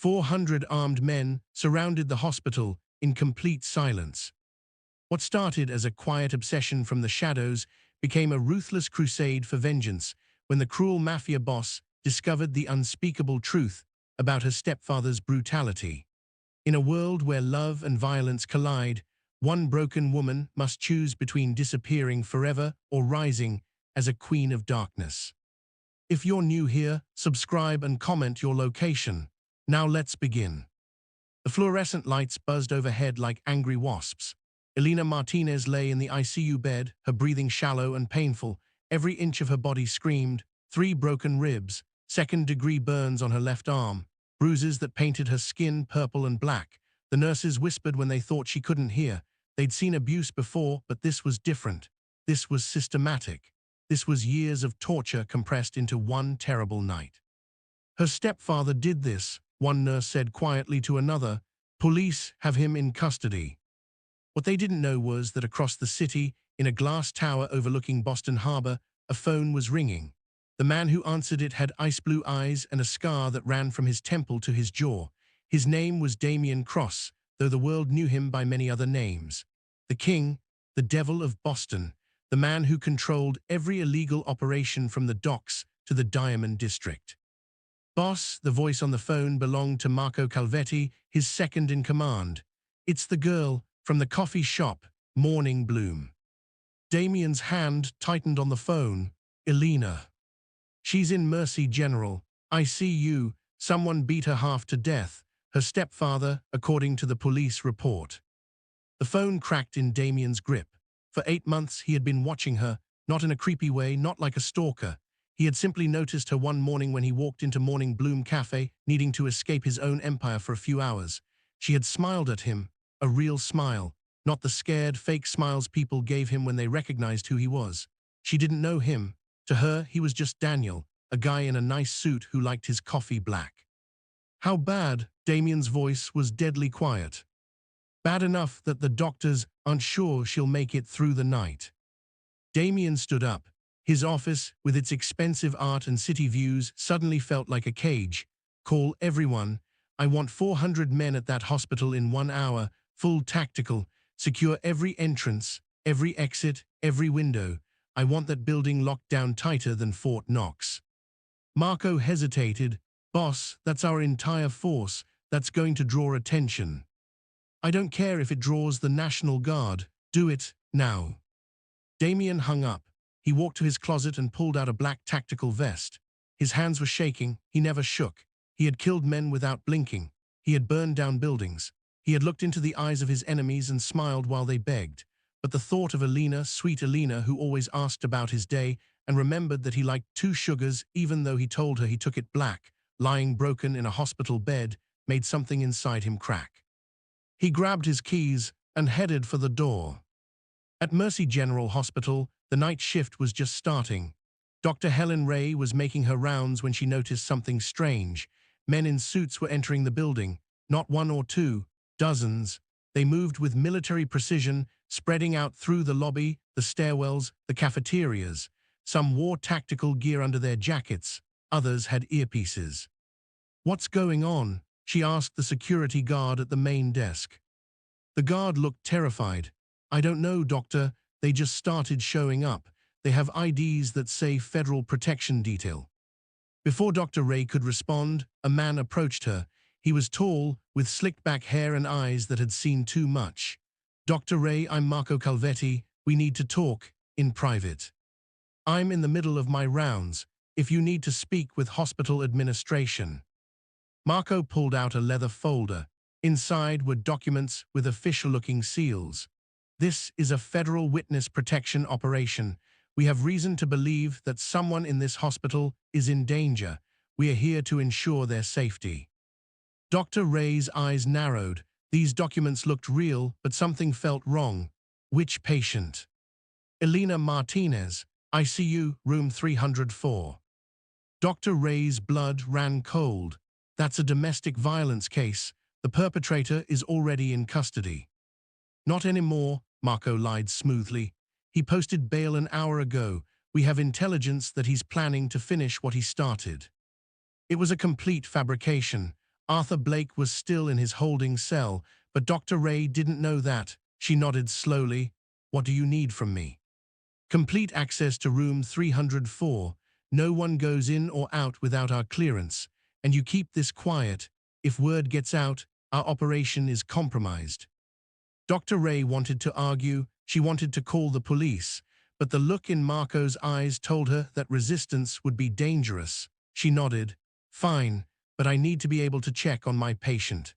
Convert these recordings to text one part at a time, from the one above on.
400 armed men surrounded the hospital in complete silence. What started as a quiet obsession from the shadows became a ruthless crusade for vengeance when the cruel Mafia boss discovered the unspeakable truth about her stepfather's brutality. In a world where love and violence collide, one broken woman must choose between disappearing forever or rising as a queen of darkness. If you're new here, subscribe and comment your location. Now let's begin. The fluorescent lights buzzed overhead like angry wasps. Elena Martinez lay in the ICU bed, her breathing shallow and painful. Every inch of her body screamed. 3 broken ribs, second-degree burns on her left arm, bruises that painted her skin purple and black. The nurses whispered when they thought she couldn't hear. They'd seen abuse before, but this was different. This was systematic. This was years of torture compressed into one terrible night. Her stepfather did this, one nurse said quietly to another. Police have him in custody. What they didn't know was that across the city, in a glass tower overlooking Boston Harbor, a phone was ringing. The man who answered it had ice-blue eyes and a scar that ran from his temple to his jaw. His name was Damien Cross, though the world knew him by many other names. The King, the Devil of Boston, the man who controlled every illegal operation from the docks to the Diamond District. Boss, the voice on the phone belonged to Marco Calvetti, his second in command. It's the girl from the coffee shop, Morning Bloom. Damien's hand tightened on the phone. Elena. She's in Mercy General, ICU. Someone beat her half to death. Her stepfather, according to the police report. The phone cracked in Damien's grip. For 8 months he had been watching her, not in a creepy way, not like a stalker. He had simply noticed her one morning when he walked into Morning Bloom Cafe, needing to escape his own empire for a few hours. She had smiled at him, a real smile, not the scared, fake smiles people gave him when they recognized who he was. She didn't know him. To her, he was just Daniel, a guy in a nice suit who liked his coffee black. How bad? Damien's voice was deadly quiet. Bad enough that the doctors aren't sure she'll make it through the night. Damien stood up. His office, with its expensive art and city views, suddenly felt like a cage. Call everyone. I want 400 men at that hospital in 1 hour, full tactical. Secure every entrance, every exit, every window. I want that building locked down tighter than Fort Knox. Marco hesitated. Boss, that's our entire force. That's going to draw attention. I don't care if it draws the National Guard. Do it, now. Damien hung up. He walked to his closet and pulled out a black tactical vest. His hands were shaking. He never shook. He had killed men without blinking. He had burned down buildings. He had looked into the eyes of his enemies and smiled while they begged. But the thought of Elena, sweet Elena, who always asked about his day and remembered that he liked 2 sugars even though he told her he took it black, lying broken in a hospital bed, made something inside him crack. He grabbed his keys and headed for the door. At Mercy General Hospital, the night shift was just starting. Dr. Helen Ray was making her rounds when she noticed something strange. Men in suits were entering the building, not 1 or 2, dozens. They moved with military precision, spreading out through the lobby, the stairwells, the cafeterias. Some wore tactical gear under their jackets, others had earpieces. What's going on? She asked the security guard at the main desk. The guard looked terrified. I don't know, doctor. They just started showing up. They have IDs that say Federal Protection Detail. Before Dr. Ray could respond, a man approached her. He was tall, with slicked-back hair and eyes that had seen too much. Dr. Ray, I'm Marco Calvetti. We need to talk, in private. I'm in the middle of my rounds, if you need to speak with hospital administration. Marco pulled out a leather folder. Inside were documents with official-looking seals. This is a federal witness protection operation. We have reason to believe that someone in this hospital is in danger. We are here to ensure their safety. Dr. Ray's eyes narrowed. These documents looked real, but something felt wrong. Which patient? Elena Martinez, ICU, room 304. Dr. Ray's blood ran cold. That's a domestic violence case. The perpetrator is already in custody. Not anymore, Marco lied smoothly. He posted bail an hour ago. We have intelligence that he's planning to finish what he started. It was a complete fabrication. Arthur Blake was still in his holding cell, but Dr. Ray didn't know that. She nodded slowly. "What do you need from me?" "Complete access to room 304. No one goes in or out without our clearance. And you keep this quiet. If word gets out, our operation is compromised." Dr. Ray wanted to argue. She wanted to call the police. But the look in Marco's eyes told her that resistance would be dangerous. She nodded. "Fine, but I need to be able to check on my patient."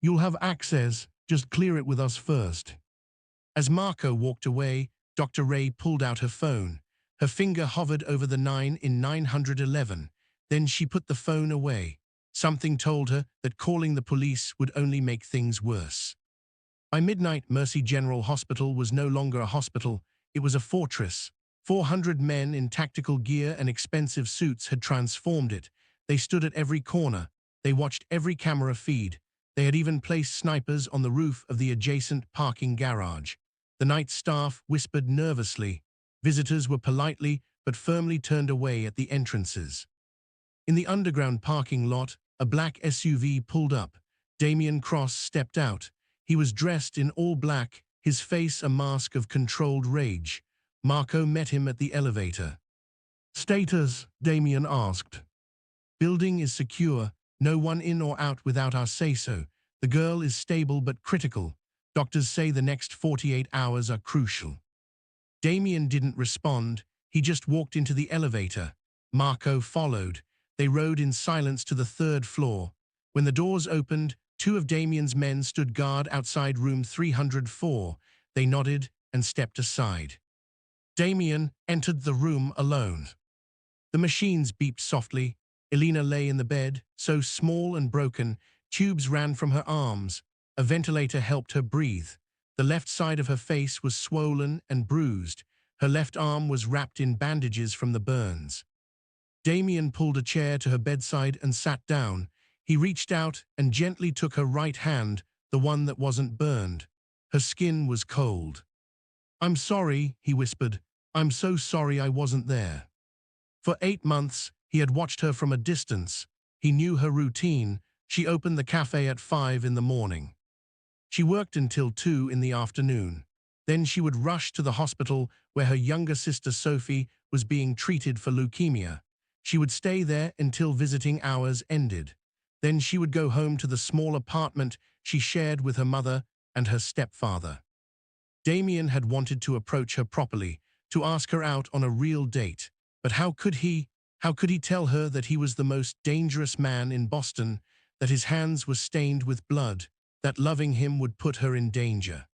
"You'll have access. Just clear it with us first." As Marco walked away, Dr. Ray pulled out her phone. Her finger hovered over the 9 in 911. Then she put the phone away. Something told her that calling the police would only make things worse. By midnight, Mercy General Hospital was no longer a hospital. It was a fortress. 400 men in tactical gear and expensive suits had transformed it. They stood at every corner. They watched every camera feed. They had even placed snipers on the roof of the adjacent parking garage. The night staff whispered nervously. Visitors were politely but firmly turned away at the entrances. In the underground parking lot, a black SUV pulled up. Damian Cross stepped out. He was dressed in all black, his face a mask of controlled rage. Marco met him at the elevator. "Status?" Damian asked. "Building is secure. No one in or out without our say-so. The girl is stable but critical. Doctors say the next 48 hours are crucial." Damian didn't respond. He just walked into the elevator. Marco followed. They rode in silence to the 3rd floor. When the doors opened, 2 of Damian's men stood guard outside room 304. They nodded and stepped aside. Damian entered the room alone. The machines beeped softly. Elena lay in the bed, so small and broken, tubes ran from her arms. A ventilator helped her breathe. The left side of her face was swollen and bruised. Her left arm was wrapped in bandages from the burns. Damian pulled a chair to her bedside and sat down. He reached out and gently took her right hand, the one that wasn't burned. Her skin was cold. "I'm sorry," he whispered. "I'm so sorry I wasn't there." For 8 months, he had watched her from a distance. He knew her routine. She opened the cafe at 5 in the morning. She worked until 2 in the afternoon. Then she would rush to the hospital where her younger sister Sophie was being treated for leukemia. She would stay there until visiting hours ended. Then she would go home to the small apartment she shared with her mother and her stepfather. Damian had wanted to approach her properly, to ask her out on a real date. But how could he? How could he tell her that he was the most dangerous man in Boston, that his hands were stained with blood, that loving him would put her in danger?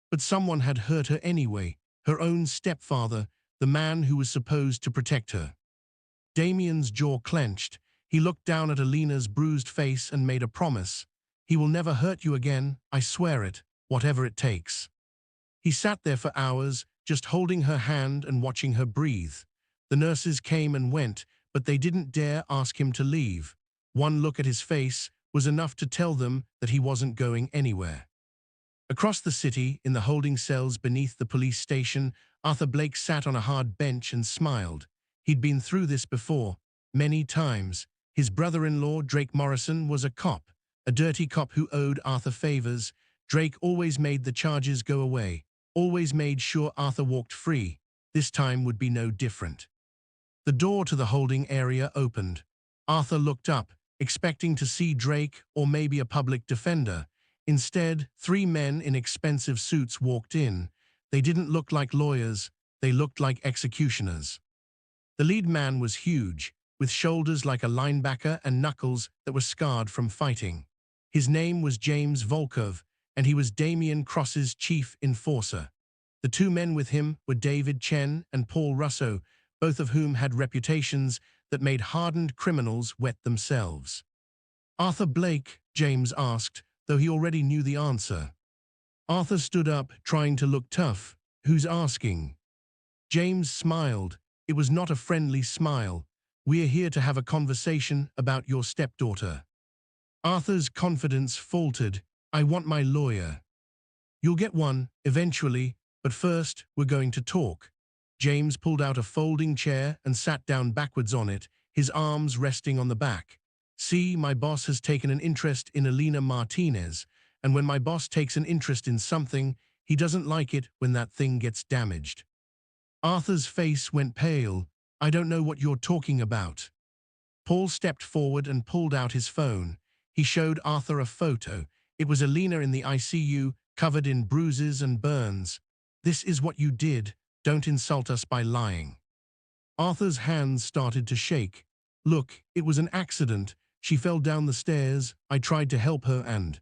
But someone had hurt her anyway, her own stepfather, the man who was supposed to protect her. Damian's jaw clenched. He looked down at Elena's bruised face and made a promise. "He will never hurt you again, I swear it, whatever it takes." He sat there for hours, just holding her hand and watching her breathe. The nurses came and went, but they didn't dare ask him to leave. One look at his face was enough to tell them that he wasn't going anywhere. Across the city, in the holding cells beneath the police station, Arthur Blake sat on a hard bench and smiled. He'd been through this before, many times. His brother-in-law, Drake Morrison, was a cop, a dirty cop who owed Arthur favors. Drake always made the charges go away, always made sure Arthur walked free. This time would be no different. The door to the holding area opened. Arthur looked up, expecting to see Drake or maybe a public defender. Instead, 3 men in expensive suits walked in. They didn't look like lawyers, they looked like executioners. The lead man was huge, with shoulders like a linebacker and knuckles that were scarred from fighting. His name was James Volkov, and he was Damian Cross's chief enforcer. The 2 men with him were David Chen and Paul Russo, both of whom had reputations that made hardened criminals wet themselves. "Arthur Blake?" James asked, though he already knew the answer. Arthur stood up, trying to look tough. "Who's asking?" James smiled. It was not a friendly smile. "We're here to have a conversation about your stepdaughter." Arthur's confidence faltered. "I want my lawyer." "You'll get one, eventually, but first, we're going to talk." James pulled out a folding chair and sat down backwards on it, his arms resting on the back. See, my boss has taken an interest in Elena Martinez, and when my boss takes an interest in something, he doesn't like it when that thing gets damaged. Arthur's face went pale. I don't know what you're talking about. Paul stepped forward and pulled out his phone. He showed Arthur a photo. It was Elena in the ICU, covered in bruises and burns. This is what you did. Don't insult us by lying. Arthur's hands started to shake. Look, it was an accident. She fell down the stairs. I tried to help her and...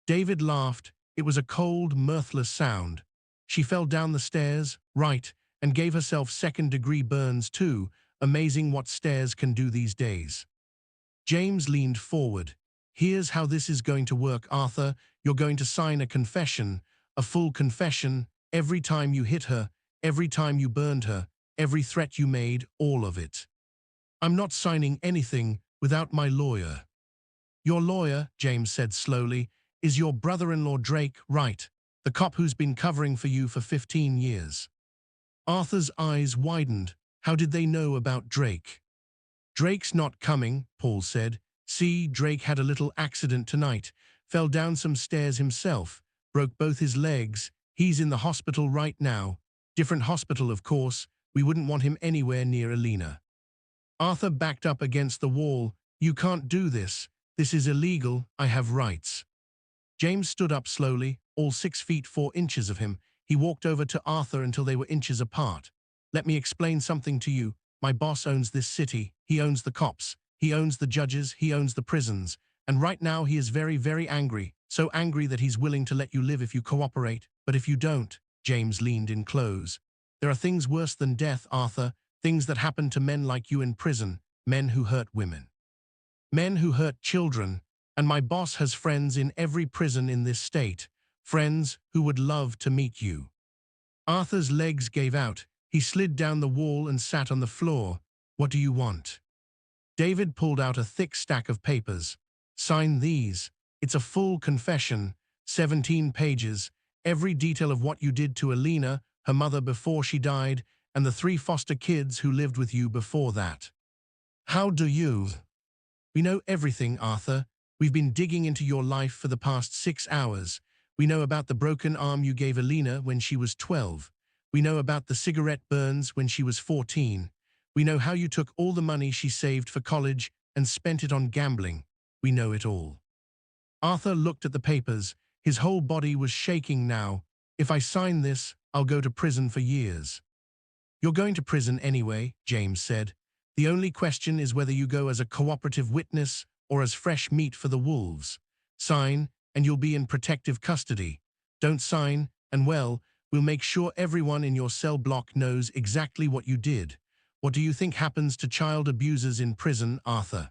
David laughed. It was a cold, mirthless sound. She fell down the stairs, right, and gave herself second-degree burns too. Amazing what stairs can do these days. James leaned forward. Here's how this is going to work, Arthur. You're going to sign a confession, a full confession, every time you hit her, every time you burned her, every threat you made, all of it. I'm not signing anything without my lawyer. Your lawyer, James said slowly, is your brother-in-law Drake, right? The cop who's been covering for you for 15 years. Arthur's eyes widened. How did they know about Drake? Drake's not coming, Paul said. See, Drake had a little accident tonight. Fell down some stairs himself. Broke both his legs. He's in the hospital right now. Different hospital, of course. We wouldn't want him anywhere near Elena. Arthur backed up against the wall. You can't do this. This is illegal. I have rights. James stood up slowly, all 6 feet 4 inches of him. He walked over to Arthur until they were inches apart. Let me explain something to you. My boss owns this city. He owns the cops. He owns the judges. He owns the prisons. And right now he is very, very angry. So angry that he's willing to let you live if you cooperate. But if you don't, James leaned in close. There are things worse than death, Arthur. Things that happen to men like you in prison. Men who hurt women. Men who hurt children. And my boss has friends in every prison in this state. Friends who would love to meet you. Arthur's legs gave out. He slid down the wall and sat on the floor. What do you want? David pulled out a thick stack of papers. Sign these. It's a full confession. 17 pages. Every detail of what you did to Elena, her mother before she died, and the 3 foster kids who lived with you before that. How do you? We know everything, Arthur. We've been digging into your life for the past 6 hours. We know about the broken arm you gave Elena when she was 12. We know about the cigarette burns when she was 14. We know how you took all the money she saved for college and spent it on gambling. We know it all. Arthur looked at the papers. His whole body was shaking now. If I sign this, I'll go to prison for years. You're going to prison anyway, James said. The only question is whether you go as a cooperative witness or as fresh meat for the wolves. Sign, and you'll be in protective custody. Don't sign, and well, we'll make sure everyone in your cell block knows exactly what you did. What do you think happens to child abusers in prison, Arthur?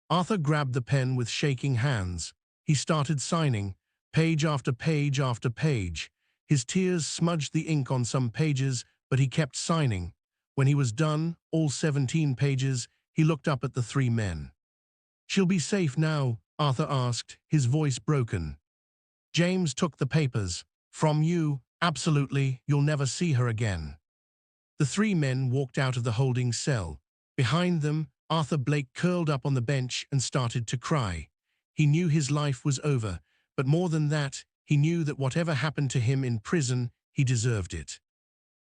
Arthur grabbed the pen with shaking hands. He started signing, page after page after page. His tears smudged the ink on some pages, but he kept signing. When he was done, all 17 pages, he looked up at the 3 men. She'll be safe now, Arthur asked, his voice broken. James took the papers. From you, absolutely, you'll never see her again. The 3 men walked out of the holding cell. Behind them, Arthur Blake curled up on the bench and started to cry. He knew his life was over, but more than that, he knew that whatever happened to him in prison, he deserved it.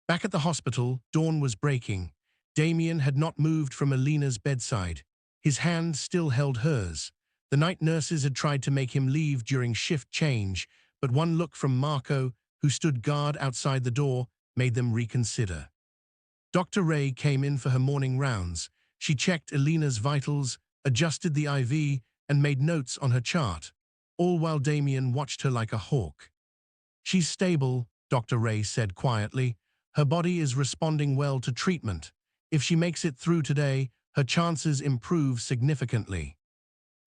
Back at the hospital, dawn was breaking. Damien had not moved from Elena's bedside. His hand still held hers. The night nurses had tried to make him leave during shift change, but one look from Marco, who stood guard outside the door, made them reconsider. Dr. Ray came in for her morning rounds. She checked Elena's vitals, adjusted the IV, and made notes on her chart, all while Damien watched her like a hawk. She's stable, Dr. Ray said quietly. Her body is responding well to treatment. If she makes it through today, her chances improve significantly.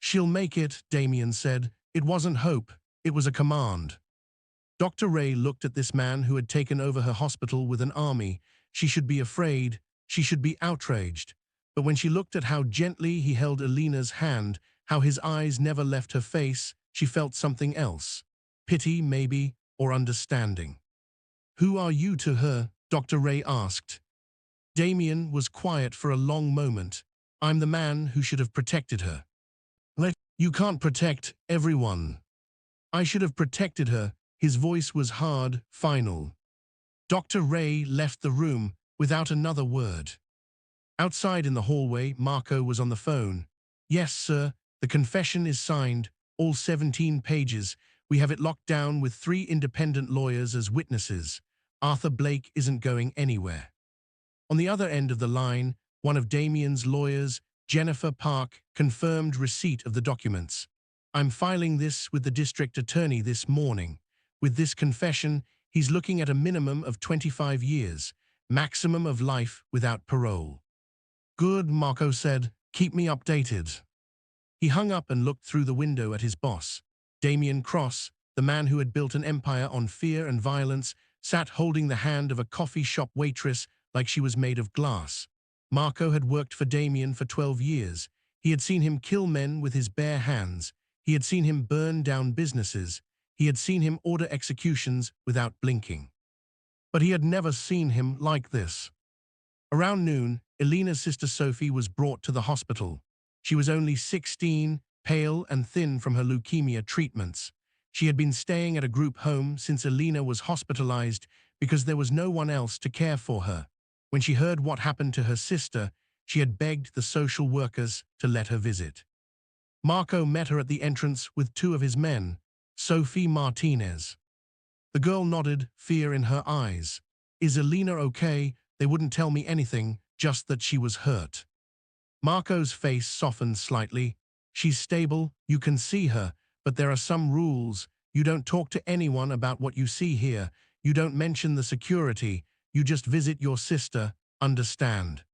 She'll make it, Damien said. It wasn't hope, it was a command. Dr. Ray looked at this man who had taken over her hospital with an army. She should be afraid, she should be outraged. But when she looked at how gently he held Elena's hand, how his eyes never left her face, she felt something else. Pity, maybe, or understanding. Who are you to her? Dr. Ray asked. Damien was quiet for a long moment. I'm the man who should have protected her. You can't protect everyone. I should have protected her. His voice was hard, final. Dr. Ray left the room without another word. Outside in the hallway, Marco was on the phone. Yes, sir, the confession is signed, all 17 pages. We have it locked down with 3 independent lawyers as witnesses. Arthur Blake isn't going anywhere. On the other end of the line, one of Damien's lawyers, Jennifer Park, confirmed receipt of the documents. I'm filing this with the district attorney this morning. With this confession, he's looking at a minimum of 25 years, maximum of life without parole. Good, Marco said. Keep me updated. He hung up and looked through the window at his boss. Damien Cross, the man who had built an empire on fear and violence, sat holding the hand of a coffee shop waitress like she was made of glass. Marco had worked for Damien for 12 years. He had seen him kill men with his bare hands. He had seen him burn down businesses. He had seen him order executions without blinking. But he had never seen him like this. Around noon, Elena's sister Sophie was brought to the hospital. She was only 16, pale and thin from her leukemia treatments. She had been staying at a group home since Elena was hospitalized because there was no one else to care for her. When she heard what happened to her sister, she had begged the social workers to let her visit. Marco met her at the entrance with 2 of his men, Sophie Martinez. The girl nodded, fear in her eyes. Is Elena okay? They wouldn't tell me anything, just that she was hurt. Marco's face softened slightly. She's stable, you can see her, but there are some rules. You don't talk to anyone about what you see here. You don't mention the security. You just visit your sister, understand?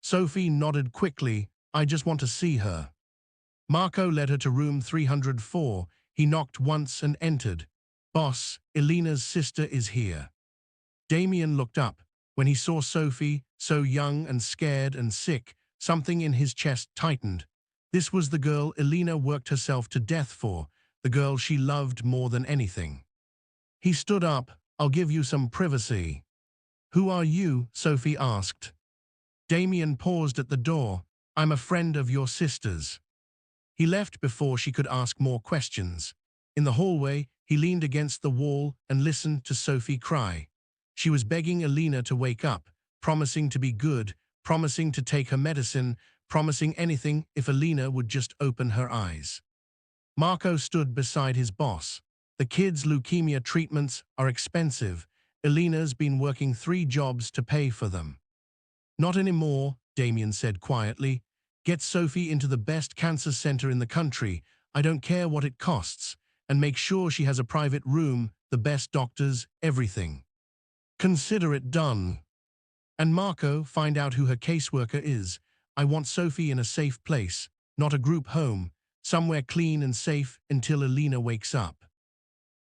Sophie nodded quickly. I just want to see her. Marco led her to room 304. He knocked once and entered. Boss, Elena's sister is here. Damien looked up. When he saw Sophie, so young and scared and sick, something in his chest tightened. This was the girl Elena worked herself to death for, the girl she loved more than anything. He stood up. I'll give you some privacy. Who are you? Sophie asked. Damien paused at the door. I'm a friend of your sister's. He left before she could ask more questions. In the hallway, he leaned against the wall and listened to Sophie cry. She was begging Elena to wake up, promising to be good, promising to take her medicine, promising anything if Elena would just open her eyes. Marco stood beside his boss. The kids' leukemia treatments are expensive. Elena's been working 3 jobs to pay for them. Not anymore, Damien said quietly. Get Sophie into the best cancer center in the country. I don't care what it costs. And make sure she has a private room, the best doctors, everything. Consider it done. And Marco, find out who her caseworker is. I want Sophie in a safe place, not a group home, somewhere clean and safe until Elena wakes up.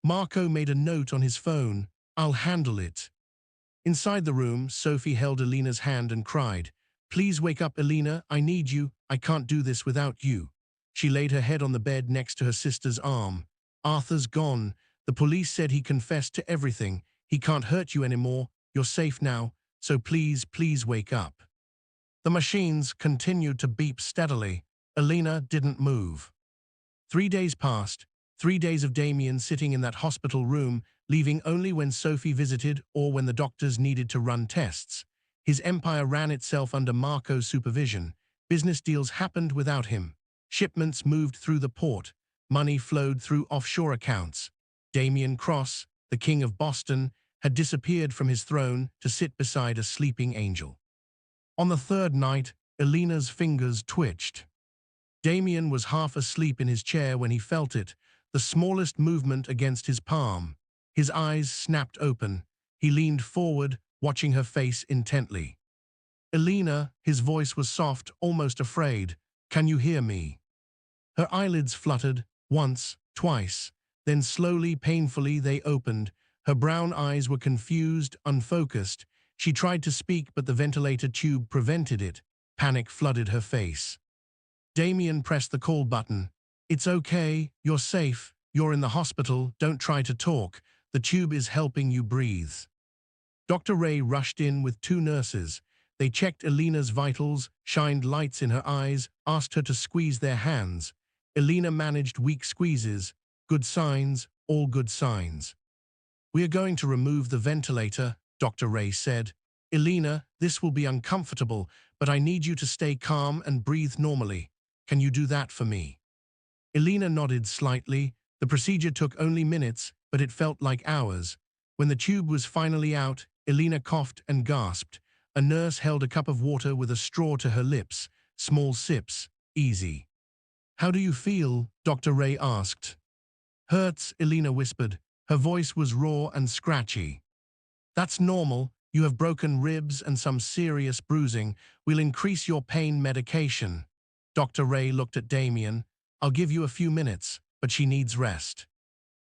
Marco made a note on his phone. I'll handle it. Inside the room, Sophie held Elena's hand and cried, Please wake up, Elena. I need you. I can't do this without you. She laid her head on the bed next to her sister's arm. Arthur's gone. The police said he confessed to everything. He can't hurt you anymore. You're safe now. So please, please wake up. The machines continued to beep steadily. Elena didn't move. 3 days passed. 3 days of Damien sitting in that hospital room, leaving only when Sophie visited or when the doctors needed to run tests. His empire ran itself under Marco's supervision. Business deals happened without him. Shipments moved through the port. Money flowed through offshore accounts. Damien Cross, the king of Boston, had disappeared from his throne to sit beside a sleeping angel. On the 3rd night, Elena's fingers twitched. Damien was half asleep in his chair when he felt it, the smallest movement against his palm. His eyes snapped open. He leaned forward, watching her face intently. Elena, his voice was soft, almost afraid. Can you hear me? Her eyelids fluttered, once, twice. Then slowly, painfully, they opened. Her brown eyes were confused, unfocused. She tried to speak, but the ventilator tube prevented it. Panic flooded her face. Damien pressed the call button. It's okay, you're safe, you're in the hospital, don't try to talk. The tube is helping you breathe. Dr. Ray rushed in with 2 nurses. They checked Elena's vitals, shined lights in her eyes, asked her to squeeze their hands. Elena managed weak squeezes. Good signs, all good signs. We are going to remove the ventilator, Dr. Ray said. Elena, this will be uncomfortable, but I need you to stay calm and breathe normally. Can you do that for me? Elena nodded slightly. The procedure took only minutes, but it felt like hours. When the tube was finally out, Elena coughed and gasped. A nurse held a cup of water with a straw to her lips. Small sips, easy. How do you feel? Dr. Ray asked. Hurts, Elena whispered. Her voice was raw and scratchy. That's normal. You have broken ribs and some serious bruising. We'll increase your pain medication. Dr. Ray looked at Damien. I'll give you a few minutes, but she needs rest.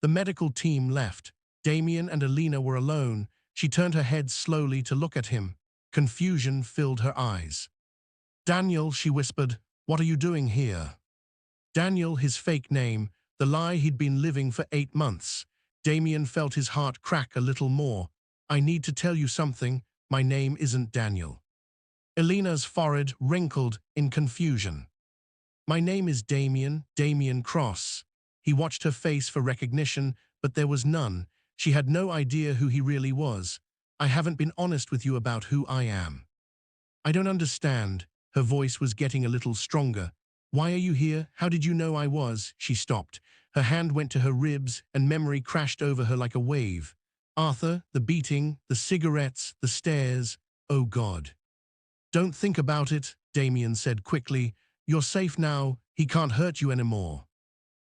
The medical team left. Damien and Elena were alone. She turned her head slowly to look at him. Confusion filled her eyes. Daniel, she whispered, what are you doing here? Daniel, his fake name, the lie he'd been living for 8 months. Damien felt his heart crack a little more. I need to tell you something. My name isn't Daniel. Elena's forehead wrinkled in confusion. My name is Damien, Damien Cross. He watched her face for recognition, but there was none. She had no idea who he really was. I haven't been honest with you about who I am. I don't understand. Her voice was getting a little stronger. Why are you here? How did you know I was? She stopped. Her hand went to her ribs, and memory crashed over her like a wave. Arthur, the beating, the cigarettes, the stairs. Oh God. Don't think about it, Damien said quickly. You're safe now. He can't hurt you anymore.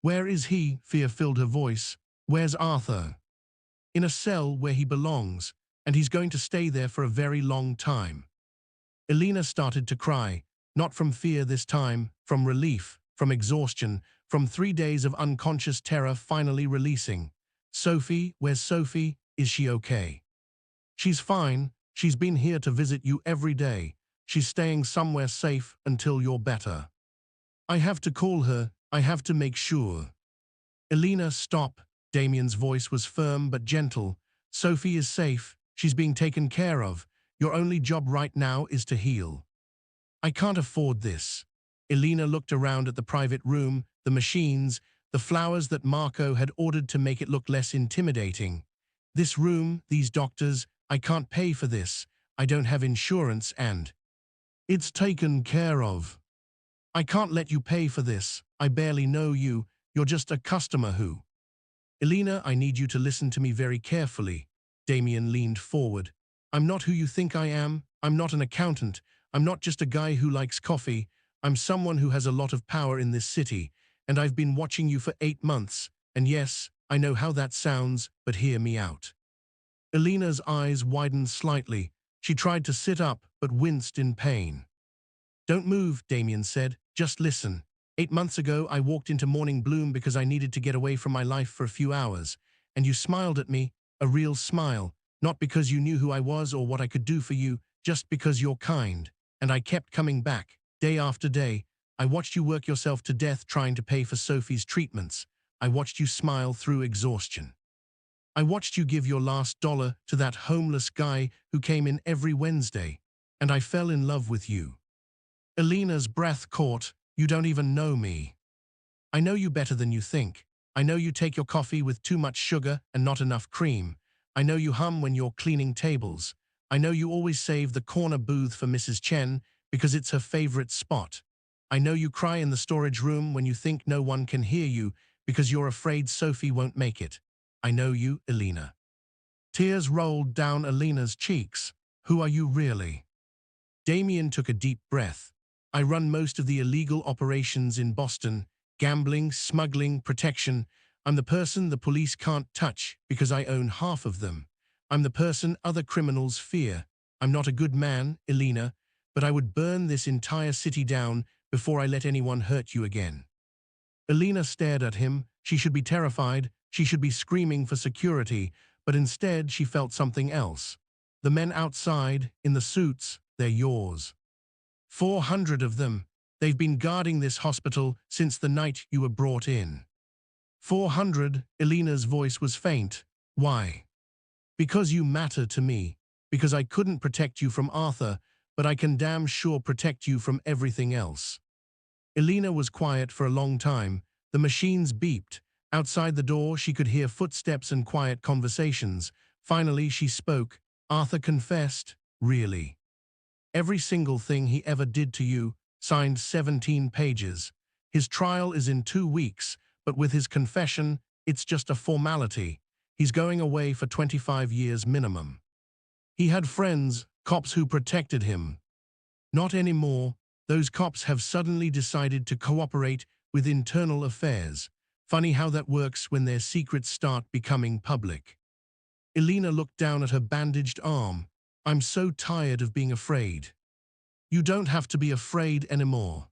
Where is he? Fear filled her voice. Where's Arthur? In a cell where he belongs, and he's going to stay there for a very long time. Elena started to cry, not from fear this time, from relief, from exhaustion, from 3 days of unconscious terror finally releasing. Sophie, where's Sophie? Is she okay? She's fine. She's been here to visit you every day. She's staying somewhere safe until you're better. I have to call her. I have to make sure. Elena, stop. Damien's voice was firm but gentle. Sophie is safe. She's being taken care of. Your only job right now is to heal. I can't afford this. Elena looked around at the private room, the machines, the flowers that Marco had ordered to make it look less intimidating. This room, these doctors, I can't pay for this. I don't have insurance and... It's taken care of. I can't let you pay for this. I barely know you. You're just a customer who... Elena, I need you to listen to me very carefully. Damien leaned forward. I'm not who you think I am. I'm not an accountant. I'm not just a guy who likes coffee. I'm someone who has a lot of power in this city, and I've been watching you for 8 months. And yes, I know how that sounds, but hear me out. Elena's eyes widened slightly. She tried to sit up, but winced in pain. Don't move, Damien said. Just listen. 8 months ago, I walked into morning bloom because I needed to get away from my life for a few hours. And you smiled at me, a real smile, not because you knew who I was or what I could do for you, just because you're kind. And I kept coming back, day after day. I watched you work yourself to death trying to pay for Sophie's treatments. I watched you smile through exhaustion. I watched you give your last dollar to that homeless guy who came in every Wednesday. And I fell in love with you. Elena's breath caught. You don't even know me. I know you better than you think. I know you take your coffee with too much sugar and not enough cream. I know you hum when you're cleaning tables. I know you always save the corner booth for Mrs. Chen because it's her favorite spot. I know you cry in the storage room when you think no one can hear you because you're afraid Sophie won't make it. I know you, Elena. Tears rolled down Elena's cheeks. Who are you really? Damien took a deep breath. I run most of the illegal operations in Boston. Gambling, smuggling, protection. I'm the person the police can't touch because I own half of them. I'm the person other criminals fear. I'm not a good man, Elena, but I would burn this entire city down before I let anyone hurt you again. Elena stared at him. She should be terrified. She should be screaming for security, but instead she felt something else. The men outside, in the suits, they're yours. 400 of them. They've been guarding this hospital since the night you were brought in. 400, Elena's voice was faint. Why? Because you matter to me. Because I couldn't protect you from Arthur, but I can damn sure protect you from everything else. Elena was quiet for a long time. The machines beeped. Outside the door, she could hear footsteps and quiet conversations. Finally, she spoke. Arthur confessed. Really? Every single thing he ever did to you, signed 17 pages. His trial is in 2 weeks, but with his confession, it's just a formality. He's going away for 25 years minimum. He had friends, cops who protected him. Not anymore. Those cops have suddenly decided to cooperate with internal affairs. Funny how that works when their secrets start becoming public. Elena looked down at her bandaged arm. I'm so tired of being afraid. You don't have to be afraid anymore.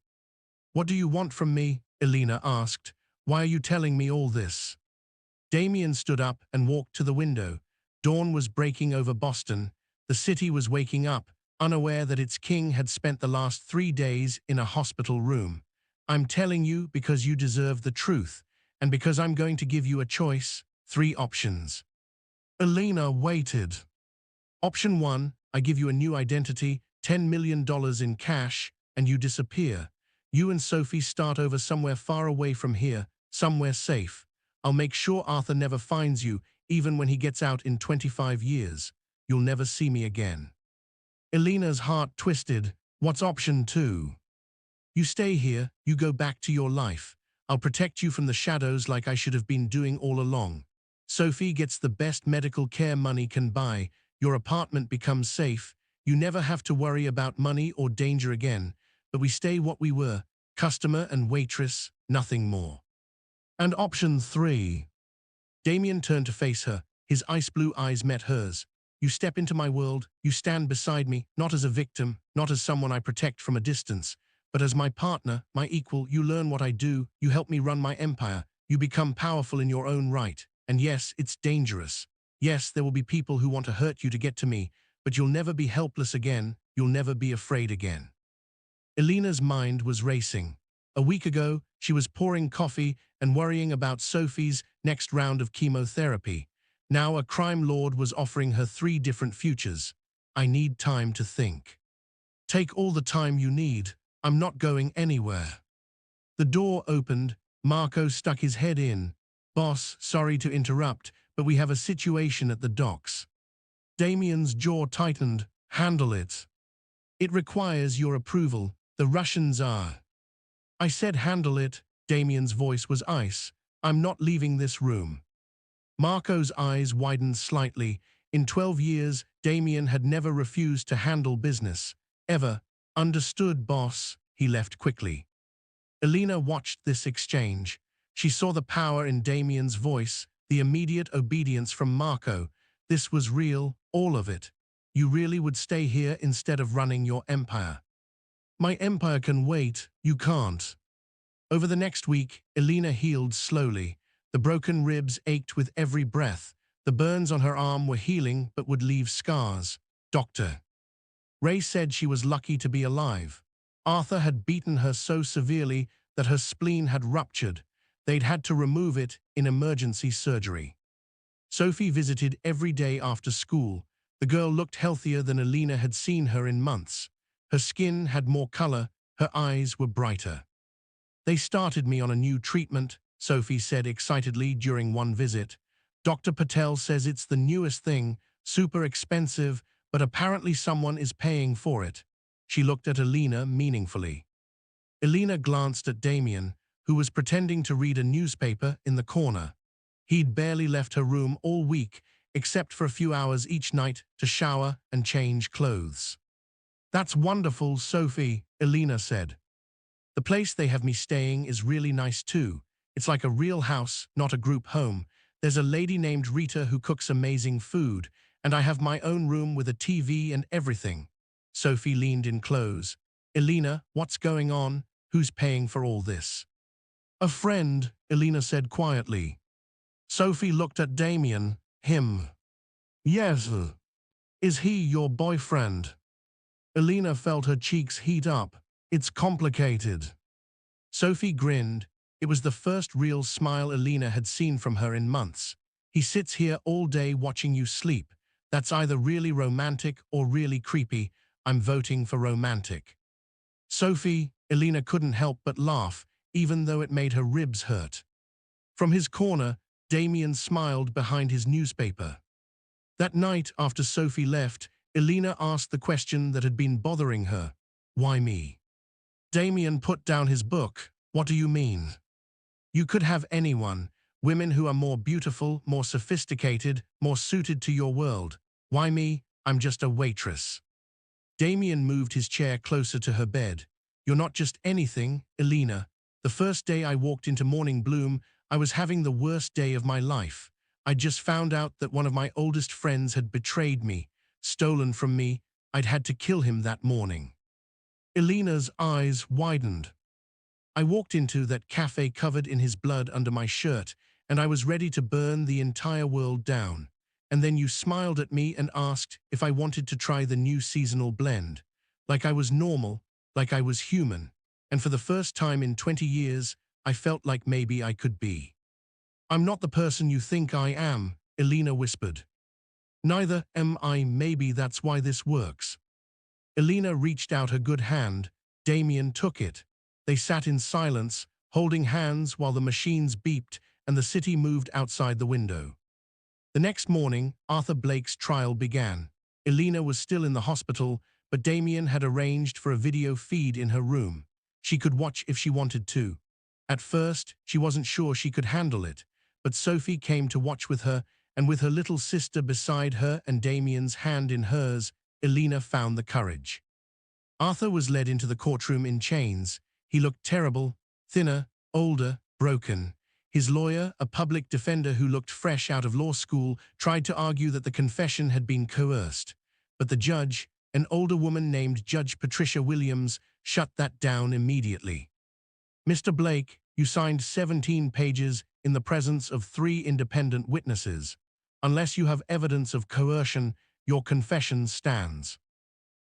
What do you want from me? Elena asked. Why are you telling me all this? Damien stood up and walked to the window. Dawn was breaking over Boston. The city was waking up, unaware that its king had spent the last 3 days in a hospital room. I'm telling you because you deserve the truth, and because I'm going to give you a choice, 3 options. Elena waited. Option 1, I give you a new identity, $10 million in cash, and you disappear. You and Sophie start over somewhere far away from here, somewhere safe. I'll make sure Arthur never finds you, even when he gets out in 25 years. You'll never see me again. Elena's heart twisted. What's option 2? You stay here, you go back to your life. I'll protect you from the shadows like I should have been doing all along. Sophie gets the best medical care money can buy. Your apartment becomes safe. You never have to worry about money or danger again. But we stay what we were, customer and waitress, nothing more. And option 3. Damien turned to face her. His ice blue eyes met hers. You step into my world, you stand beside me, not as a victim, not as someone I protect from a distance, but as my partner, my equal. You learn what I do, you help me run my empire, you become powerful in your own right. And yes, it's dangerous. Yes, there will be people who want to hurt you to get to me, but you'll never be helpless again, you'll never be afraid again. Elena's mind was racing. A week ago, she was pouring coffee and worrying about Sophie's next round of chemotherapy. Now a crime lord was offering her 3 different futures. I need time to think. Take all the time you need. I'm not going anywhere. The door opened. Marco stuck his head in. Boss, sorry to interrupt, but we have a situation at the docks. Damien's jaw tightened. Handle it. It requires your approval. The Russians are. I said handle it. Damien's voice was ice. I'm not leaving this room. Marco's eyes widened slightly. In 12 years, Damien had never refused to handle business. Ever. Understood, boss. He left quickly. Elena watched this exchange. She saw the power in Damien's voice, the immediate obedience from Marco. This was real, all of it. You really would stay here instead of running your empire. My empire can wait, you can't. Over the next week, Elena healed slowly. The broken ribs ached with every breath. The burns on her arm were healing but would leave scars. Doctor Ray said she was lucky to be alive. Arthur had beaten her so severely that her spleen had ruptured. They'd had to remove it in emergency surgery. Sophie visited every day after school. The girl looked healthier than Elena had seen her in months. Her skin had more color, her eyes were brighter. They started me on a new treatment, Sophie said excitedly during one visit. Dr. Patel says it's the newest thing, super expensive, but apparently someone is paying for it. She looked at Elena meaningfully. Elena glanced at Damien, who was pretending to read a newspaper in the corner. He'd barely left her room all week, except for a few hours each night to shower and change clothes. That's wonderful, Sophie, Elena said. The place they have me staying is really nice too. It's like a real house, not a group home. There's a lady named Rita who cooks amazing food, and I have my own room with a TV and everything. Sophie leaned in close. Elena, what's going on? Who's paying for all this? A friend, Elena said quietly. Sophie looked at Damien. Him. Yes. Is he your boyfriend? Elena felt her cheeks heat up. It's complicated. Sophie grinned. It was the first real smile Elena had seen from her in months. He sits here all day watching you sleep. That's either really romantic or really creepy. I'm voting for romantic. Sophie, Elena couldn't help but laugh, even though it made her ribs hurt. From his corner, Damien smiled behind his newspaper. That night, after Sophie left, Elena asked the question that had been bothering her. Why me? Damien put down his book. What do you mean? You could have anyone. Women who are more beautiful, more sophisticated, more suited to your world. Why me? I'm just a waitress. Damien moved his chair closer to her bed. You're not just anything, Elena. The first day I walked into Morning Bloom, I was having the worst day of my life. I'd just found out that one of my oldest friends had betrayed me, stolen from me. I'd had to kill him that morning. Elena's eyes widened. I walked into that cafe covered in his blood under my shirt, and I was ready to burn the entire world down. And then you smiled at me and asked if I wanted to try the new seasonal blend. Like I was normal, like I was human. And for the first time in 20 years, I felt like maybe I could be. I'm not the person you think I am, Elena whispered. Neither am I. Maybe that's why this works. Elena reached out her good hand. Damien took it. They sat in silence, holding hands while the machines beeped and the city moved outside the window. The next morning, Arthur Blake's trial began. Elena was still in the hospital, but Damien had arranged for a video feed in her room. She could watch if she wanted to. At first, she wasn't sure she could handle it, but Sophie came to watch with her, and with her little sister beside her and Damien's hand in hers, Elena found the courage. Arthur was led into the courtroom in chains. He looked terrible, thinner, older, broken. His lawyer, a public defender who looked fresh out of law school, tried to argue that the confession had been coerced. But the judge, an older woman named Judge Patricia Williams, shut that down immediately. Mr. Blake, you signed 17 pages in the presence of 3 independent witnesses. Unless you have evidence of coercion, your confession stands.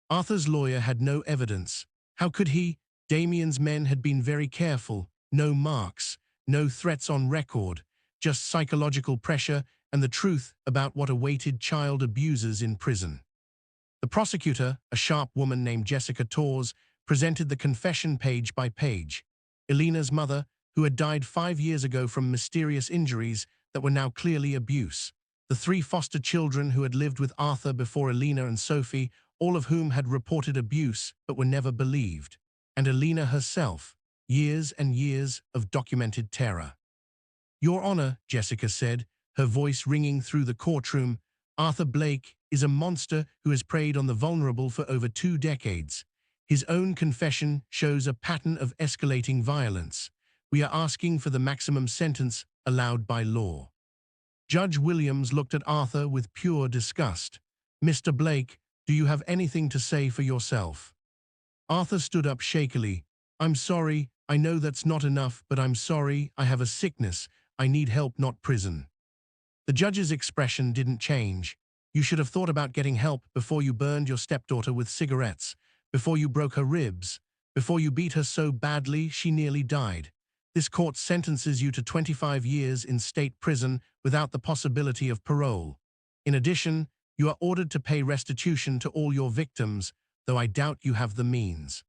Arthur's lawyer had no evidence. How could he? Damien's men had been very careful. No marks, no threats on record, just psychological pressure and the truth about what awaited child abusers in prison. The prosecutor, a sharp woman named Jessica Torres, presented the confession page by page. Elena's mother, who had died 5 years ago from mysterious injuries that were now clearly abuse. The 3 foster children who had lived with Arthur before Elena and Sophie, all of whom had reported abuse but were never believed. And Elena herself, years and years of documented terror. Your Honor, Jessica said, her voice ringing through the courtroom, Arthur Blake is a monster who has preyed on the vulnerable for over 2 decades. His own confession shows a pattern of escalating violence. We are asking for the maximum sentence allowed by law. Judge Williams looked at Arthur with pure disgust. Mr. Blake, do you have anything to say for yourself? Arthur stood up shakily. I'm sorry, I know that's not enough, but I'm sorry, I have a sickness. I need help, not prison. The judge's expression didn't change. You should have thought about getting help before you burned your stepdaughter with cigarettes, before you broke her ribs, before you beat her so badly she nearly died. This court sentences you to 25 years in state prison without the possibility of parole. In addition, you are ordered to pay restitution to all your victims, though I doubt you have the means.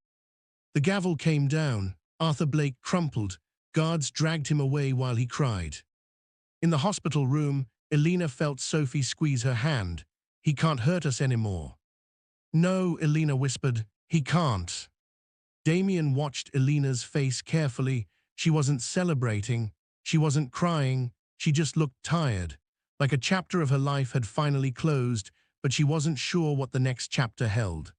The gavel came down. Arthur Blake crumpled. Guards dragged him away while he cried. In the hospital room, Elena felt Sophie squeeze her hand. He can't hurt us anymore. No, Elena whispered. He can't. Damien watched Elena's face carefully. She wasn't celebrating. She wasn't crying. She just looked tired, like a chapter of her life had finally closed, but she wasn't sure what the next chapter held.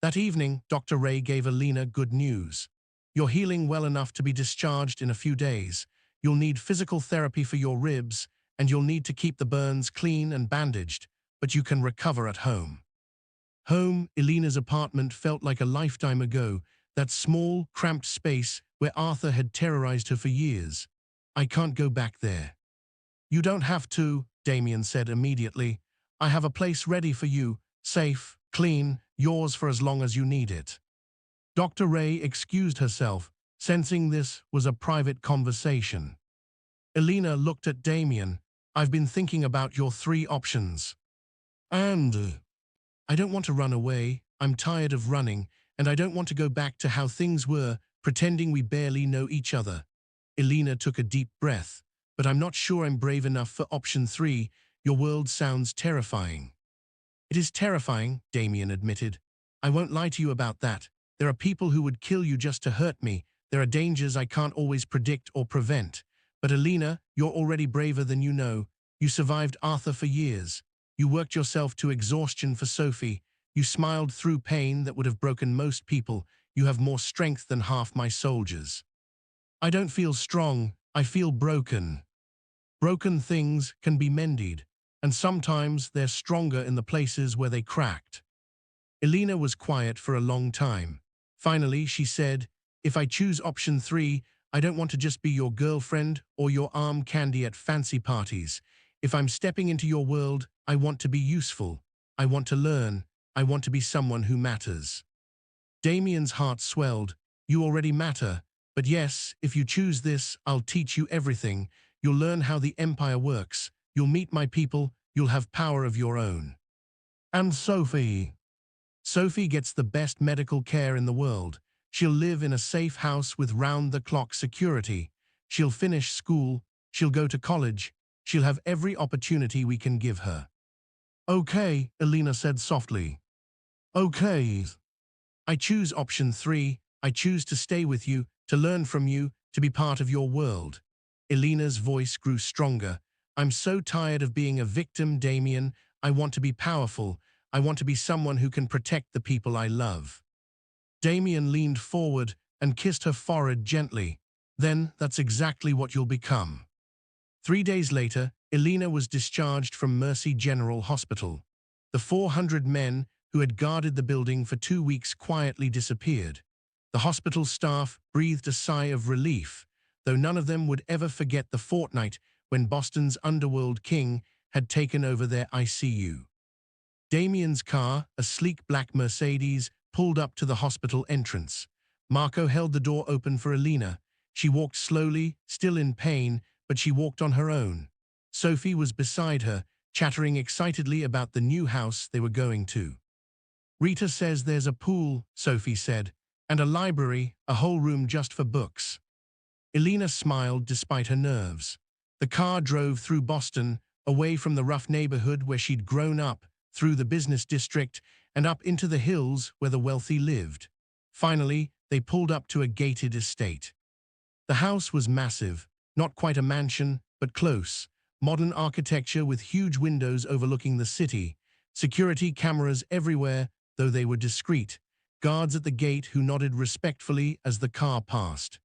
That evening, Dr. Ray gave Elena good news. You're healing well enough to be discharged in a few days. You'll need physical therapy for your ribs, and you'll need to keep the burns clean and bandaged, but you can recover at home. Home, Elena's apartment felt like a lifetime ago, that small, cramped space where Arthur had terrorized her for years. I can't go back there. You don't have to, Damien said immediately. I have a place ready for you, safe, clean, yours for as long as you need it. Dr. Ray excused herself, sensing this was a private conversation. Elena looked at Damien. I've been thinking about your 3 options. And I don't want to run away. I'm tired of running, and I don't want to go back to how things were, pretending we barely know each other. Elena took a deep breath. But I'm not sure I'm brave enough for option 3. Your world sounds terrifying. It is terrifying, Damien admitted. I won't lie to you about that. There are people who would kill you just to hurt me. There are dangers I can't always predict or prevent. But Elena, you're already braver than you know. You survived Arthur for years. You worked yourself to exhaustion for Sophie. You smiled through pain that would have broken most people. You have more strength than half my soldiers. I don't feel strong. I feel broken. Broken things can be mended, and sometimes they're stronger in the places where they cracked. Elena was quiet for a long time. Finally, she said, if I choose option 3, I don't want to just be your girlfriend or your arm candy at fancy parties. If I'm stepping into your world, I want to be useful. I want to learn. I want to be someone who matters. Damien's heart swelled. You already matter. But yes, if you choose this, I'll teach you everything. You'll learn how the Empire works. You'll meet my people. You'll have power of your own. And Sophie? Sophie gets the best medical care in the world. She'll live in a safe house with round-the-clock security. She'll finish school. She'll go to college. She'll have every opportunity we can give her. Okay, Elena said softly. Okay. I choose option 3. I choose to stay with you, to learn from you, to be part of your world. Elena's voice grew stronger. I'm so tired of being a victim, Damien. I want to be powerful. I want to be someone who can protect the people I love. Damien leaned forward and kissed her forehead gently. Then that's exactly what you'll become. 3 days later, Elena was discharged from Mercy General Hospital. The 400 men who had guarded the building for 2 weeks quietly disappeared. The hospital staff breathed a sigh of relief, though none of them would ever forget the fortnight when Boston's underworld king had taken over their ICU. Damien's car, a sleek black Mercedes, pulled up to the hospital entrance. Marco held the door open for Elena. She walked slowly, still in pain, but she walked on her own. Sophie was beside her, chattering excitedly about the new house they were going to. Rita says there's a pool, Sophie said, and a library, a whole room just for books. Elena smiled despite her nerves. The car drove through Boston, away from the rough neighborhood where she'd grown up, through the business district, and up into the hills where the wealthy lived. Finally, they pulled up to a gated estate. The house was massive, not quite a mansion, but close. Modern architecture with huge windows overlooking the city. Security cameras everywhere, though they were discreet. Guards at the gate who nodded respectfully as the car passed.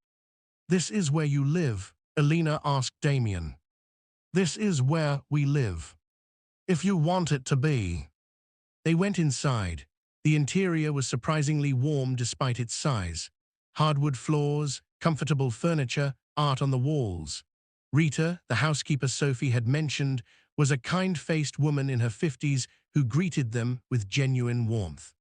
This is where you live, Elena asked Damien. This is where we live. If you want it to be. They went inside. The interior was surprisingly warm despite its size. Hardwood floors, comfortable furniture, art on the walls. Rita, the housekeeper Sophie had mentioned, was a kind-faced woman in her 50s who greeted them with genuine warmth.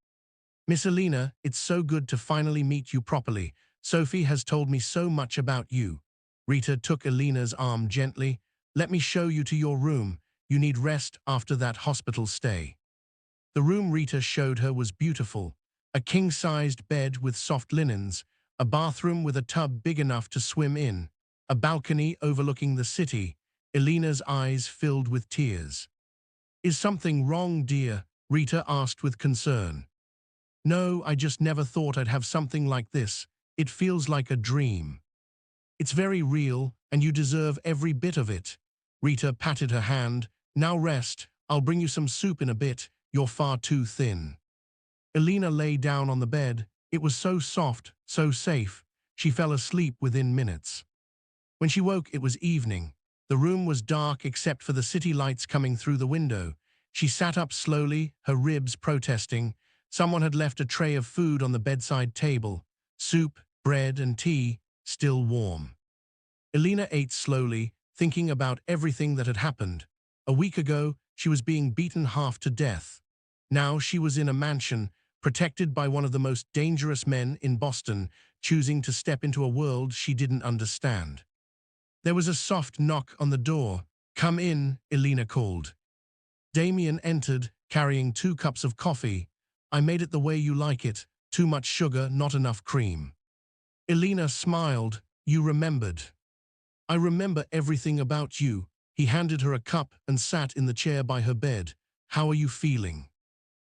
Miss Elena, it's so good to finally meet you properly. Sophie has told me so much about you. Rita took Elena's arm gently. Let me show you to your room. You need rest after that hospital stay. The room Rita showed her was beautiful. A king-sized bed with soft linens, a bathroom with a tub big enough to swim in, a balcony overlooking the city. Elena's eyes filled with tears. Is something wrong, dear? Rita asked with concern. No, I just never thought I'd have something like this. It feels like a dream. It's very real, and you deserve every bit of it. Rita patted her hand. Now rest. I'll bring you some soup in a bit. You're far too thin. Elena lay down on the bed. It was so soft, so safe. She fell asleep within minutes. When she woke, it was evening. The room was dark except for the city lights coming through the window. She sat up slowly, her ribs protesting. Someone had left a tray of food on the bedside table. Soup, bread, and tea, still warm. Elena ate slowly, thinking about everything that had happened. A week ago, she was being beaten half to death. Now she was in a mansion, protected by one of the most dangerous men in Boston, choosing to step into a world she didn't understand. There was a soft knock on the door. Come in, Elena called. Damien entered, carrying 2 cups of coffee. I made it the way you like it, too much sugar, not enough cream. Elena smiled. You remembered. I remember everything about you. He handed her a cup and sat in the chair by her bed. How are you feeling?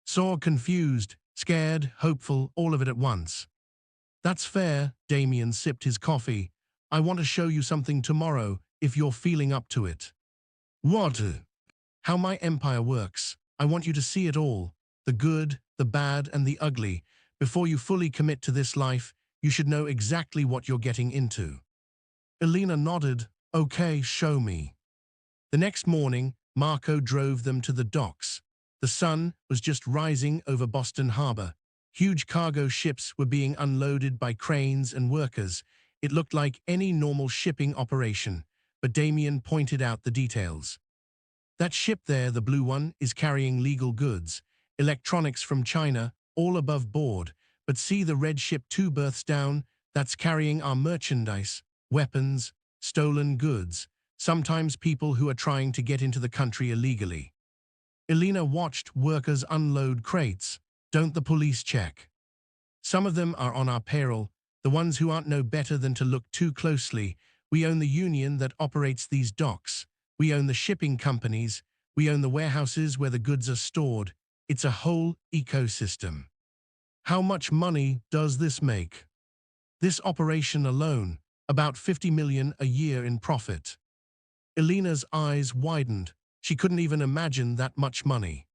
Saw confused, scared, hopeful, all of it at once. That's fair, Damien sipped his coffee. I want to show you something tomorrow, if you're feeling up to it. What? How my empire works. I want you to see it all. The good, the bad, and the ugly. Before you fully commit to this life, you should know exactly what you're getting into. Elena nodded. Okay, show me. The next morning, Marco drove them to the docks. The sun was just rising over Boston Harbor. Huge cargo ships were being unloaded by cranes and workers. It looked like any normal shipping operation, but Damien pointed out the details. That ship there, the blue one, is carrying legal goods, electronics from China, all above board. But see the red ship 2 berths down, that's carrying our merchandise, weapons, stolen goods, sometimes people who are trying to get into the country illegally. Elena watched workers unload crates. Don't the police check? Some of them are on our payroll, the ones who aren't no better than to look too closely. We own the union that operates these docks. We own the shipping companies. We own the warehouses where the goods are stored. It's a whole ecosystem. How much money does this make? This operation alone, about 50 million a year in profit. Elena's eyes widened. She couldn't even imagine that much money.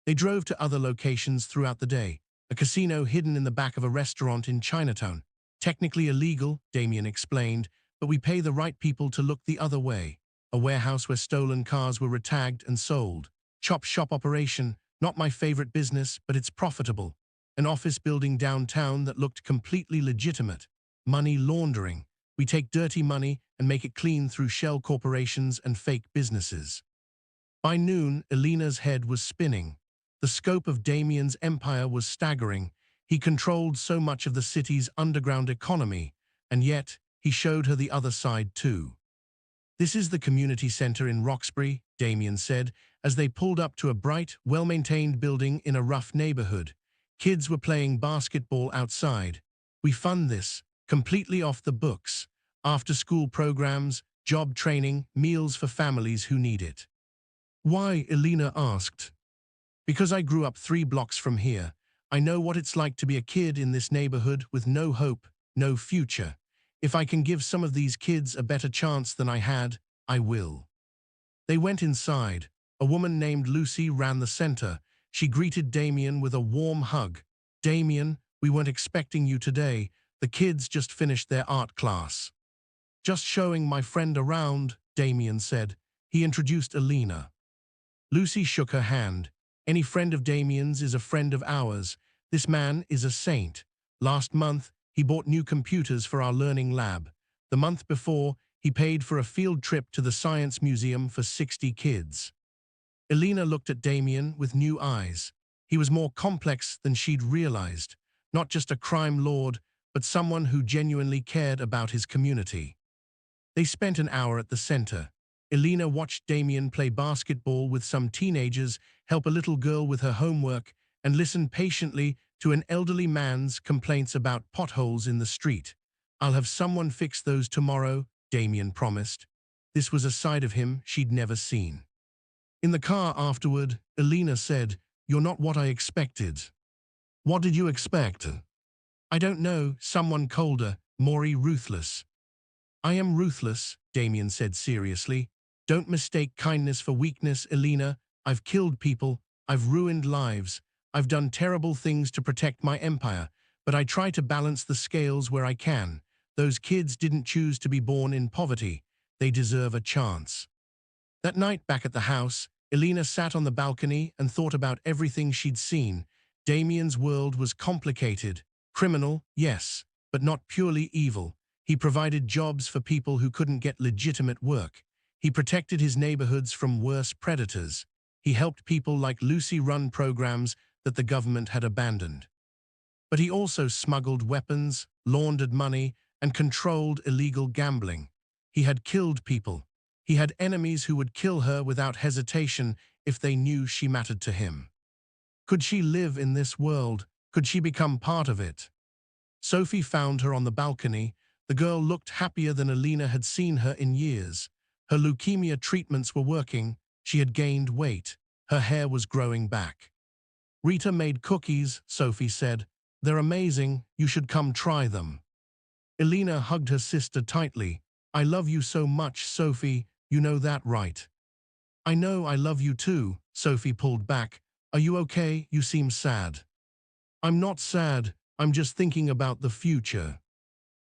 They drove to other locations throughout the day. A casino hidden in the back of a restaurant in Chinatown. Technically illegal, Damien explained, but we pay the right people to look the other way. A warehouse where stolen cars were retagged and sold. Chop shop operation, not my favorite business, but it's profitable. An office building downtown that looked completely legitimate. Money laundering. We take dirty money and make it clean through shell corporations and fake businesses. By noon, Elena's head was spinning. The scope of Damien's empire was staggering. He controlled so much of the city's underground economy, and yet he showed her the other side too. This is the community center in Roxbury, Damien said, as they pulled up to a bright, well-maintained building in a rough neighborhood. Kids were playing basketball outside. We fund this, completely off the books. After-school programs, job training, meals for families who need it. Why? Elena asked. Because I grew up 3 blocks from here. I know what it's like to be a kid in this neighborhood with no hope, no future. If I can give some of these kids a better chance than I had, I will. They went inside. A woman named Lucy ran the center. She greeted Damien with a warm hug. Damien, we weren't expecting you today. The kids just finished their art class. Just showing my friend around, Damien said. He introduced Elena. Lucy shook her hand. Any friend of Damien's is a friend of ours. This man is a saint. Last month, he bought new computers for our learning lab. The month before, he paid for a field trip to the Science Museum for 60 kids. Elena looked at Damien with new eyes. He was more complex than she'd realized. Not just a crime lord, but someone who genuinely cared about his community. They spent an hour at the center. Elena watched Damien play basketball with some teenagers, help a little girl with her homework, and listened patiently to an elderly man's complaints about potholes in the street. I'll have someone fix those tomorrow, Damien promised. This was a side of him she'd never seen. In the car afterward, Elena said, You're not what I expected. What did you expect? I don't know, someone colder, more ruthless. I am ruthless, Damien said seriously. Don't mistake kindness for weakness, Elena. I've killed people, I've ruined lives, I've done terrible things to protect my empire, but I try to balance the scales where I can. Those kids didn't choose to be born in poverty. They deserve a chance. That night back at the house, Elena sat on the balcony and thought about everything she'd seen. Damien's world was complicated. Criminal, yes, but not purely evil. He provided jobs for people who couldn't get legitimate work. He protected his neighborhoods from worse predators. He helped people like Lucy run programs that the government had abandoned. But he also smuggled weapons, laundered money, and controlled illegal gambling. He had killed people. He had enemies who would kill her without hesitation if they knew she mattered to him. Could she live in this world? Could she become part of it? Sophie found her on the balcony. The girl looked happier than Elena had seen her in years. Her leukemia treatments were working. She had gained weight. Her hair was growing back. Rita made cookies, Sophie said. They're amazing. You should come try them. Elena hugged her sister tightly. I love you so much, Sophie. You know that, right? I know I love you too. Sophie pulled back. Are you okay? You seem sad. I'm not sad. I'm just thinking about the future.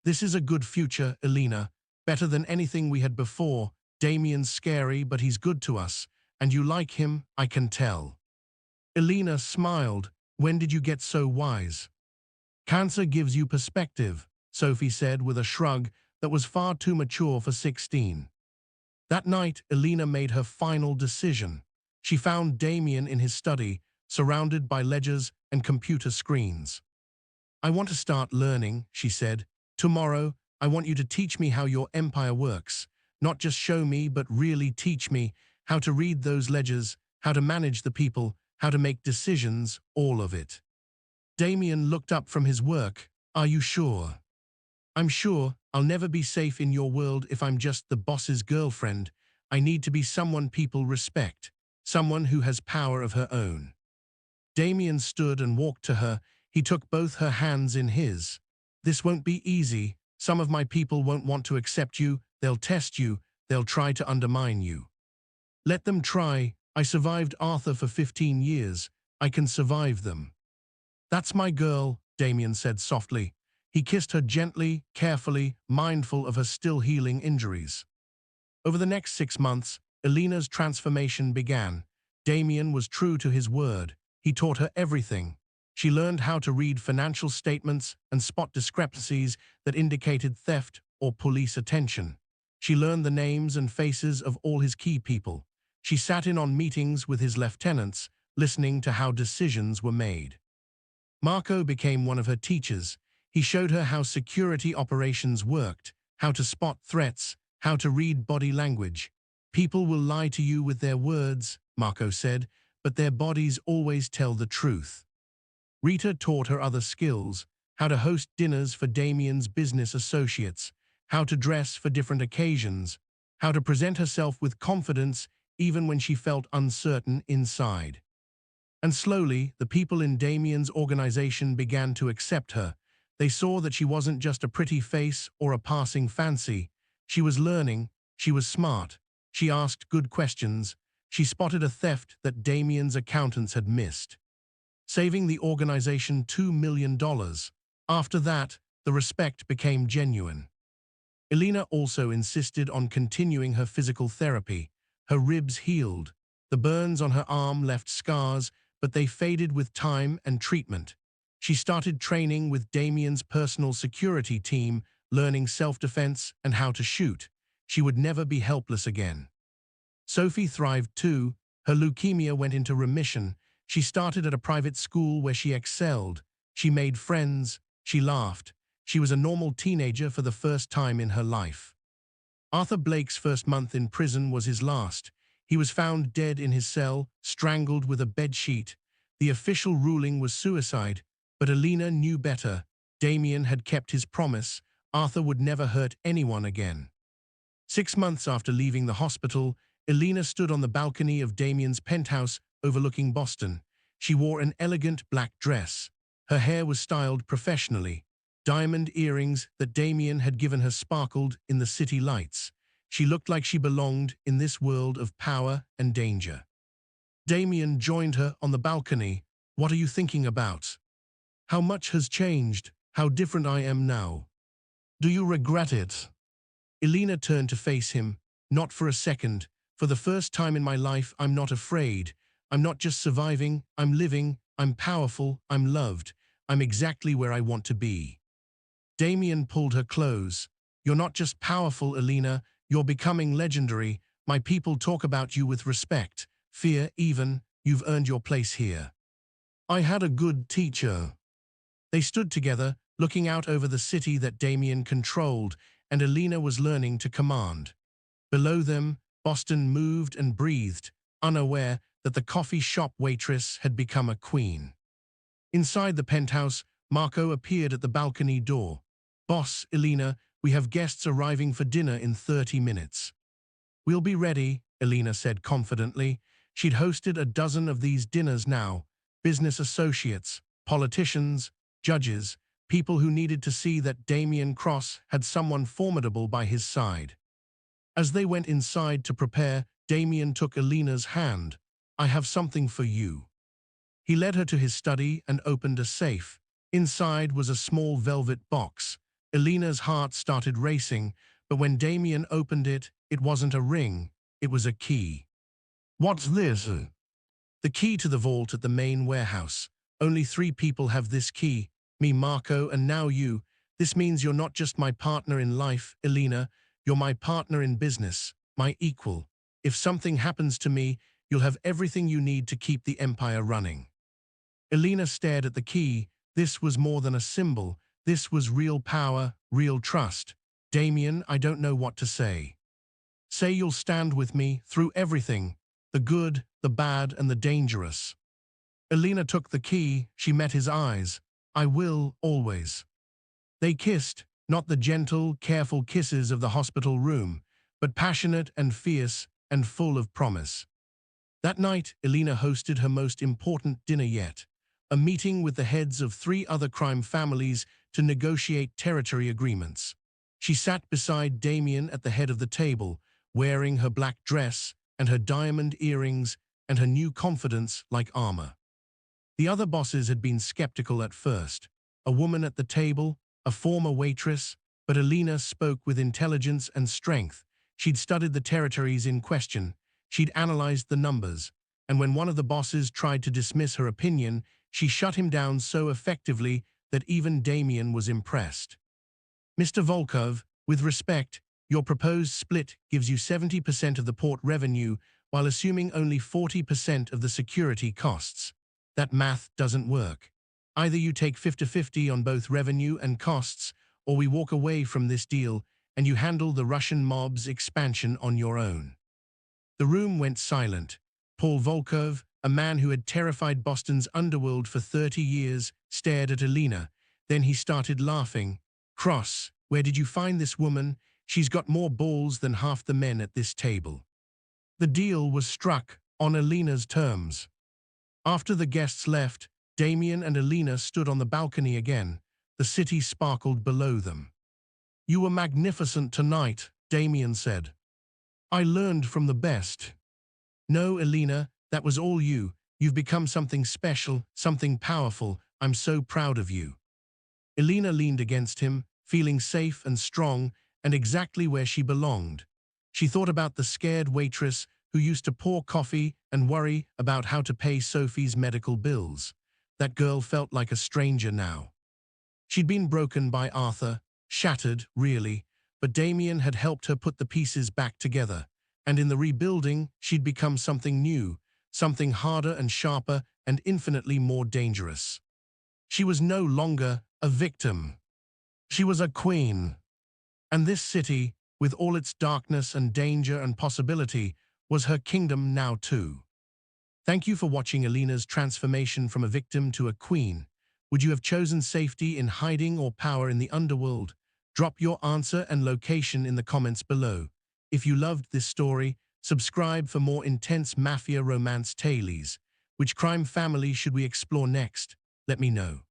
This is a good future, Elena. Better than anything we had before. Damien's scary, but he's good to us. And you like him, I can tell. Elena smiled. When did you get so wise? Cancer gives you perspective, Sophie said with a shrug that was far too mature for 16. That night, Elena made her final decision. She found Damien in his study, surrounded by ledgers and computer screens. I want to start learning, she said. Tomorrow, I want you to teach me how your empire works. Not just show me, but really teach me how to read those ledgers, how to manage the people, how to make decisions, all of it. Damien looked up from his work. Are you sure? I'm sure. I'll never be safe in your world if I'm just the boss's girlfriend. I need to be someone people respect, someone who has power of her own. Damien stood and walked to her. He took both her hands in his. This won't be easy. Some of my people won't want to accept you. They'll test you. They'll try to undermine you. Let them try. I survived Arthur for 15 years. I can survive them. That's my girl, Damien said softly. He kissed her gently, carefully, mindful of her still healing injuries. Over the next 6 months, Elena's transformation began. Damien was true to his word. He taught her everything. She learned how to read financial statements and spot discrepancies that indicated theft or police attention. She learned the names and faces of all his key people. She sat in on meetings with his lieutenants, listening to how decisions were made. Marco became one of her teachers. He showed her how security operations worked, how to spot threats, how to read body language. People will lie to you with their words, Marco said, but their bodies always tell the truth. Rita taught her other skills, how to host dinners for Damien's business associates, how to dress for different occasions, how to present herself with confidence even when she felt uncertain inside. And slowly, the people in Damien's organization began to accept her. They saw that she wasn't just a pretty face or a passing fancy. She was learning, she was smart, she asked good questions, she spotted a theft that Damien's accountants had missed, saving the organization $2 million. After that, the respect became genuine. Elena also insisted on continuing her physical therapy. Her ribs healed. The burns on her arm left scars, but they faded with time and treatment. She started training with Damien's personal security team, learning self-defense and how to shoot. She would never be helpless again. Sophie thrived too. Her leukemia went into remission. She started at a private school where she excelled. She made friends. She laughed. She was a normal teenager for the first time in her life. Arthur Blake's first month in prison was his last. He was found dead in his cell, strangled with a bedsheet. The official ruling was suicide, but Elena knew better. Damien had kept his promise. Arthur would never hurt anyone again. 6 months after leaving the hospital, Elena stood on the balcony of Damien's penthouse overlooking Boston. She wore an elegant black dress. Her hair was styled professionally. Diamond earrings that Damien had given her sparkled in the city lights. She looked like she belonged in this world of power and danger. Damien joined her on the balcony. What are you thinking about? How much has changed? How different I am now. Do you regret it? Elena turned to face him. Not for a second. For the first time in my life, I'm not afraid. I'm not just surviving, I'm living, I'm powerful, I'm loved. I'm exactly where I want to be. Damien pulled her close. You're not just powerful, Elena. You're becoming legendary. My people talk about you with respect, fear even. You've earned your place here. I had a good teacher. They stood together, looking out over the city that Damien controlled, and Elena was learning to command. Below them, Boston moved and breathed, unaware that the coffee shop waitress had become a queen. Inside the penthouse, Marco appeared at the balcony door. "Boss, Elena, we have guests arriving for dinner in 30 minutes. "We'll be ready," Elena said confidently. She'd hosted a dozen of these dinners now. Business associates, politicians, judges, people who needed to see that Damien Cross had someone formidable by his side. As they went inside to prepare, Damien took Elena's hand. "I have something for you." He led her to his study and opened a safe. Inside was a small velvet box. Elena's heart started racing, but when Damien opened it, it wasn't a ring, it was a key. "What's this?" "The key to the vault at the main warehouse. Only 3 people have this key, me, Marco, and now you. This means you're not just my partner in life, Elena, you're my partner in business, my equal. If something happens to me, you'll have everything you need to keep the empire running." Elena stared at the key. This was more than a symbol. This was real power, real trust. "Damien, I don't know what to say." "Say you'll stand with me through everything, the good, the bad, and the dangerous." Elena took the key. She met his eyes. "I will, always." They kissed, not the gentle, careful kisses of the hospital room, but passionate and fierce and full of promise. That night, Elena hosted her most important dinner yet, a meeting with the heads of 3 other crime families to negotiate territory agreements. She sat beside Damien at the head of the table, wearing her black dress and her diamond earrings and her new confidence like armor. The other bosses had been skeptical at first. A woman at the table, a former waitress, but Elena spoke with intelligence and strength. She'd studied the territories in question. She'd analyzed the numbers. And when one of the bosses tried to dismiss her opinion, she shut him down so effectively that even Damien was impressed. "Mr. Volkov, with respect, your proposed split gives you 70% of the port revenue while assuming only 40% of the security costs. That math doesn't work. Either you take 50-50 on both revenue and costs, or we walk away from this deal and you handle the Russian mob's expansion on your own." The room went silent. Paul Volkov, a man who had terrified Boston's underworld for 30 years, stared at Elena. Then he started laughing. "Cross, where did you find this woman? She's got more balls than half the men at this table." The deal was struck on Elena's terms. After the guests left, Damien and Elena stood on the balcony again. The city sparkled below them. "You were magnificent tonight," Damien said. "I learned from the best." "No, Elena, that was all you. You've become something special, something powerful. I'm so proud of you." Elena leaned against him, feeling safe and strong, and exactly where she belonged. She thought about the scared waitress who used to pour coffee and worry about how to pay Sophie's medical bills. That girl felt like a stranger now. She'd been broken by Arthur, shattered, really, but Damien had helped her put the pieces back together. And in the rebuilding, she'd become something new, something harder and sharper and infinitely more dangerous. She was no longer a victim. She was a queen. And this city, with all its darkness and danger and possibility, was her kingdom now too. Thank you for watching Elena's transformation from a victim to a queen. Would you have chosen safety in hiding or power in the underworld? Drop your answer and location in the comments below. If you loved this story, subscribe for more intense mafia romance tales. Which crime family should we explore next? Let me know.